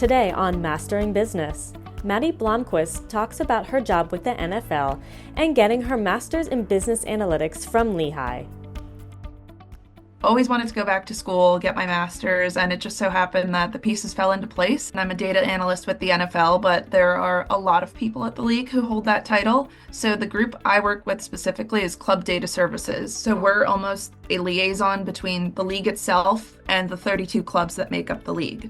Today on Mastering Business, Maddy Blomkvist talks about her job with the NFL and getting her master's in business analytics from Lehigh. Always wanted to go back to school, get my master's, and it just so happened that the pieces fell into place. And I'm a data analyst with the NFL, but there are a lot of people at the league who hold that title. So the group I work with specifically is Club Data Services. So we're almost a liaison between the league itself and the 32 clubs that make up the league.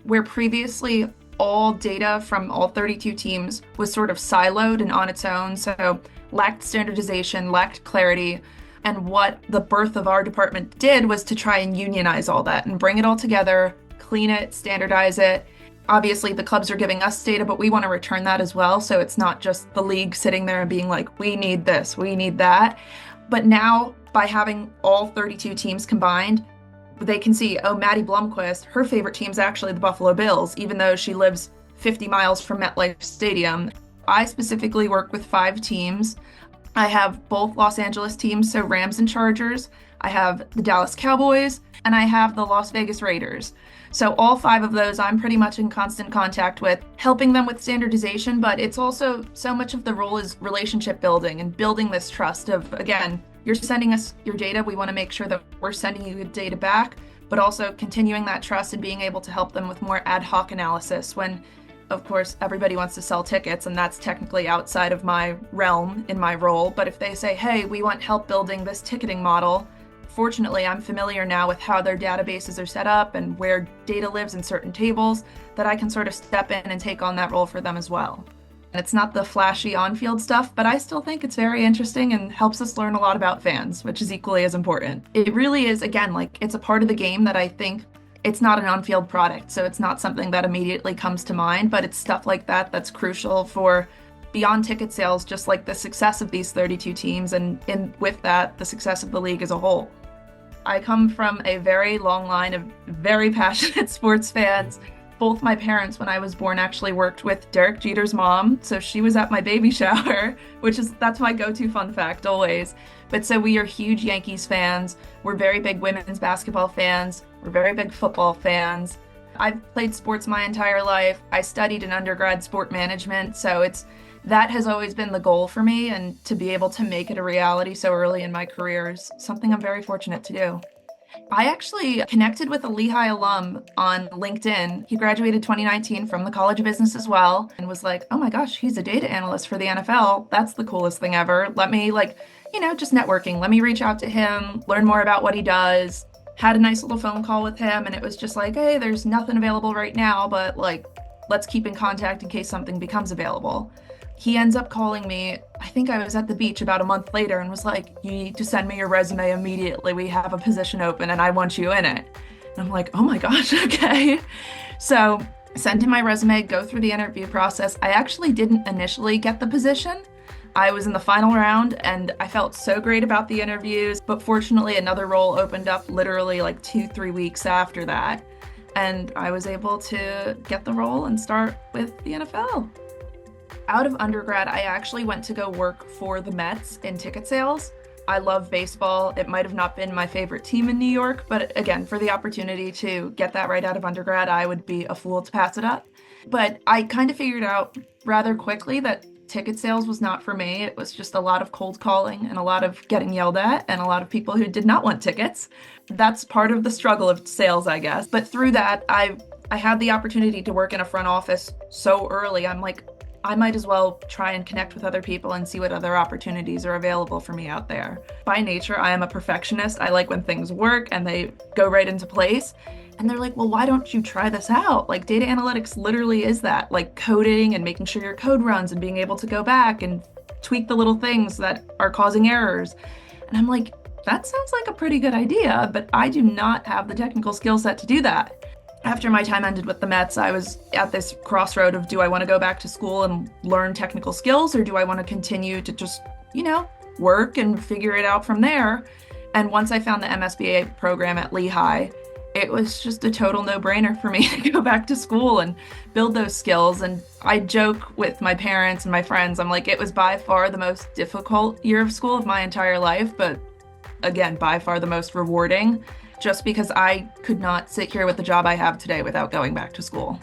Where previously all data from all 32 teams was sort of siloed and on its own, so lacked standardization, lacked clarity. And what the birth of our department did was to try and unionize all that and bring it all together, clean it, standardize it. Obviously, the clubs are giving us data, but we want to return that as well. So it's not just the league sitting there and being like, we need this, we need that. But now, by having all 32 teams combined, they can see, oh, Maddy Blomkvist, her favorite team is actually the Buffalo Bills, even though she lives 50 miles from MetLife Stadium. I specifically work with 5 teams. I have both Los Angeles teams, so Rams and Chargers. I have the Dallas Cowboys, and I have the Las Vegas Raiders. So all 5 of those I'm pretty much in constant contact with, helping them with standardization, but it's also so much of the role is relationship building and building this trust of, again, you're sending us your data, we want to make sure that we're sending you the data back, but also continuing that trust and being able to help them with more ad hoc analysis when, of course, everybody wants to sell tickets, and that's technically outside of my realm in my role. But if they say, hey, we want help building this ticketing model, fortunately, I'm familiar now with how their databases are set up and where data lives in certain tables, that I can sort of step in and take on that role for them as well. And it's not the flashy on-field stuff, but I still think it's very interesting and helps us learn a lot about fans, which is equally as important. It really is, again, like it's a part of the game that I think it's not an on-field product, so it's not something that immediately comes to mind, but it's stuff like that that's crucial for beyond ticket sales, just like the success of these 32 teams, and with that, the success of the league as a whole. I come from a very long line of very passionate sports fans. Both my parents, when I was born, actually worked with Derek Jeter's mom, so she was at my baby shower, that's my go-to fun fact always. But so we are huge Yankees fans. We're very big women's basketball fans. We're very big football fans. I've played sports my entire life. I studied in undergrad sport management, so that has always been the goal for me, and to be able to make it a reality so early in my career is something I'm very fortunate to do. I actually connected with a Lehigh alum on LinkedIn. He graduated 2019 from the College of Business as well, and was like, oh my gosh, he's a data analyst for the NFL. That's the coolest thing ever. Let me just networking. Let me reach out to him, learn more about what he does. Had a nice little phone call with him, and it was just like, hey, there's nothing available right now, but let's keep in contact in case something becomes available. He ends up calling me, I think I was at the beach about a month later, and was like, you need to send me your resume immediately. We have a position open and I want you in it. And I'm like, oh my gosh, okay. So send him my resume, go through the interview process. I actually didn't initially get the position. I was in the final round and I felt so great about the interviews, but fortunately another role opened up literally 2-3 weeks after that. And I was able to get the role and start with the NFL. Out of undergrad, I actually went to go work for the Mets in ticket sales. I love baseball. It might have not been my favorite team in New York, but again, for the opportunity to get that right out of undergrad, I would be a fool to pass it up. But I kind of figured out rather quickly that ticket sales was not for me. It was just a lot of cold calling and a lot of getting yelled at and a lot of people who did not want tickets. That's part of the struggle of sales, I guess. But through that, I had the opportunity to work in a front office so early. I'm like, I might as well try and connect with other people and see what other opportunities are available for me out there. By nature, I am a perfectionist. I like when things work and they go right into place. And they're like, well, why don't you try this out? Data analytics literally is that, coding and making sure your code runs and being able to go back and tweak the little things that are causing errors. And I'm like, that sounds like a pretty good idea, but I do not have the technical skill set to do that. After my time ended with the Mets, I was at this crossroad of, do I want to go back to school and learn technical skills, or do I want to continue to just, work and figure it out from there? And once I found the MSBA program at Lehigh, it was just a total no-brainer for me to go back to school and build those skills. And I joke with my parents and my friends, I'm like, it was by far the most difficult year of school of my entire life, but again, by far the most rewarding, just because I could not sit here with the job I have today without going back to school.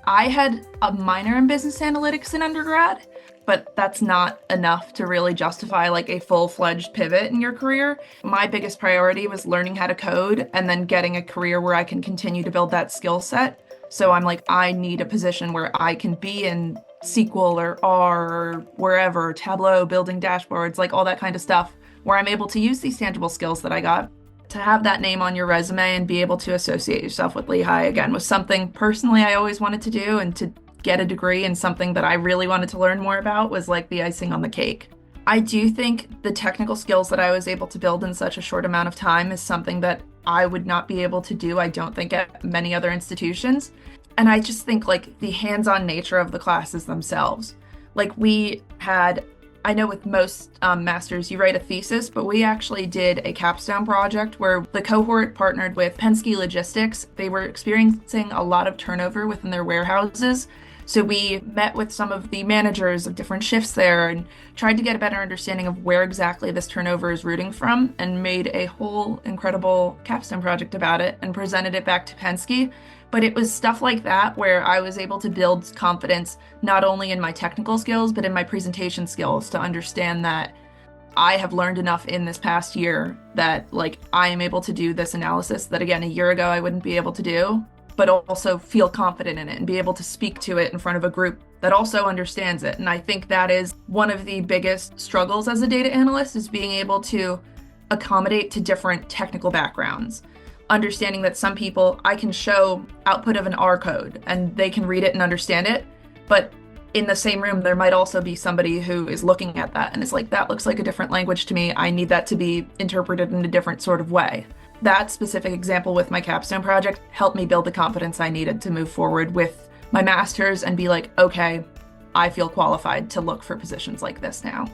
I had a minor in business analytics in undergrad, but that's not enough to really justify like a full-fledged pivot in your career. My biggest priority was learning how to code and then getting a career where I can continue to build that skill set. So I'm like, I need a position where I can be in SQL or R or wherever, Tableau, building dashboards, like all that kind of stuff, where I'm able to use these tangible skills that I got. To have that name on your resume and be able to associate yourself with Lehigh again was something personally I always wanted to do, and to get a degree in something that I really wanted to learn more about was like the icing on the cake. I do think the technical skills that I was able to build in such a short amount of time is something that I would not be able to do, I don't think, at many other institutions. And I just think like the hands-on nature of the classes themselves. Like we had, I know with most masters you write a thesis, but we actually did a capstone project where the cohort partnered with Penske Logistics. They were experiencing a lot of turnover within their warehouses. So we met with some of the managers of different shifts there and tried to get a better understanding of where exactly this turnover is rooting from, and made a whole incredible capstone project about it and presented it back to Penske. But it was stuff like that where I was able to build confidence not only in my technical skills, but in my presentation skills, to understand that I have learned enough in this past year that like I am able to do this analysis that again, a year ago I wouldn't be able to do, but also feel confident in it and be able to speak to it in front of a group that also understands it. And I think that is one of the biggest struggles as a data analyst, is being able to accommodate to different technical backgrounds. Understanding that some people, I can show output of an R code and they can read it and understand it, but in the same room there might also be somebody who is looking at that and is like, that looks like a different language to me, I need that to be interpreted in a different sort of way. That specific example with my capstone project helped me build the confidence I needed to move forward with my master's and be like, okay, I feel qualified to look for positions like this now.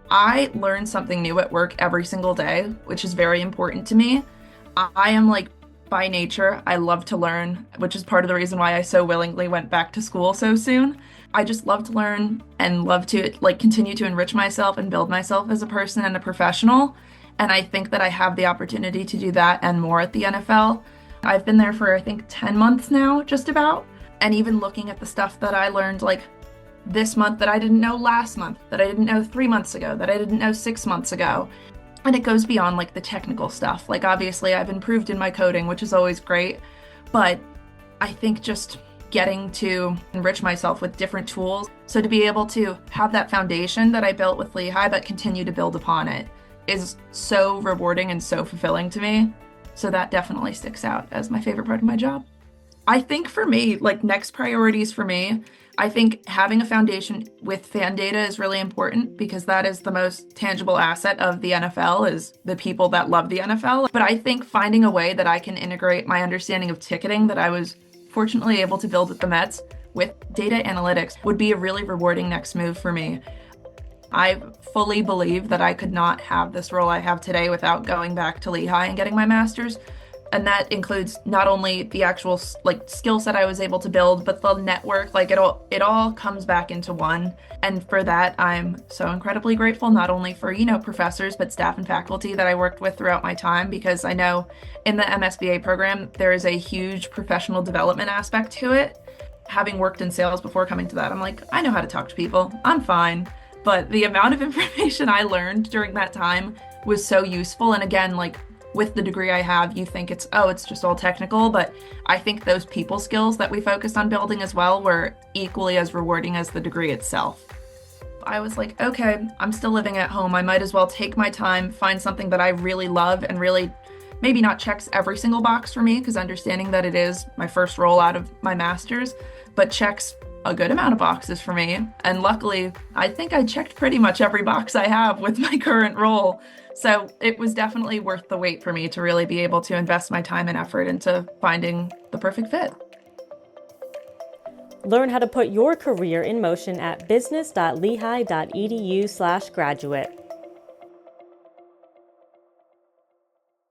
I learn something new at work every single day, which is very important to me. I am like, by nature, I love to learn, which is part of the reason why I so willingly went back to school so soon. I just love to learn and love to like continue to enrich myself and build myself as a person and a professional. And I think that I have the opportunity to do that and more at the NFL. I've been there for I think 10 months now, just about. And even looking at the stuff that I learned like this month that I didn't know last month, that I didn't know 3 months ago, that I didn't know 6 months ago. And it goes beyond like the technical stuff. Like obviously I've improved in my coding, which is always great, but I think just getting to enrich myself with different tools. So to be able to have that foundation that I built with Lehigh, but continue to build upon it, is so rewarding and so fulfilling to me. So that definitely sticks out as my favorite part of my job. I think for me, like next priorities for me, I think having a foundation with fan data is really important, because that is the most tangible asset of the NFL, is the people that love the NFL. But I think finding a way that I can integrate my understanding of ticketing that I was fortunately able to build at the Mets with data analytics would be a really rewarding next move for me. I fully believe that I could not have this role I have today without going back to Lehigh and getting my master's. And that includes not only the actual like skill set I was able to build, but the network, like it all comes back into one. And for that, I'm so incredibly grateful, not only for, professors, but staff and faculty that I worked with throughout my time, because I know in the MSBA program, there is a huge professional development aspect to it. Having worked in sales before coming to that, I'm like, I know how to talk to people, I'm fine. But the amount of information I learned during that time was so useful. And again, like, with the degree I have, you think it's just all technical, but I think those people skills that we focused on building as well were equally as rewarding as the degree itself. I was like, okay, I'm still living at home. I might as well take my time, find something that I really love and really maybe not checks every single box for me, because understanding that it is my first role out of my master's, but checks a good amount of boxes for me. And luckily, I think I checked pretty much every box I have with my current role. So it was definitely worth the wait for me to really be able to invest my time and effort into finding the perfect fit. Learn how to put your career in motion at business.lehigh.edu/graduate.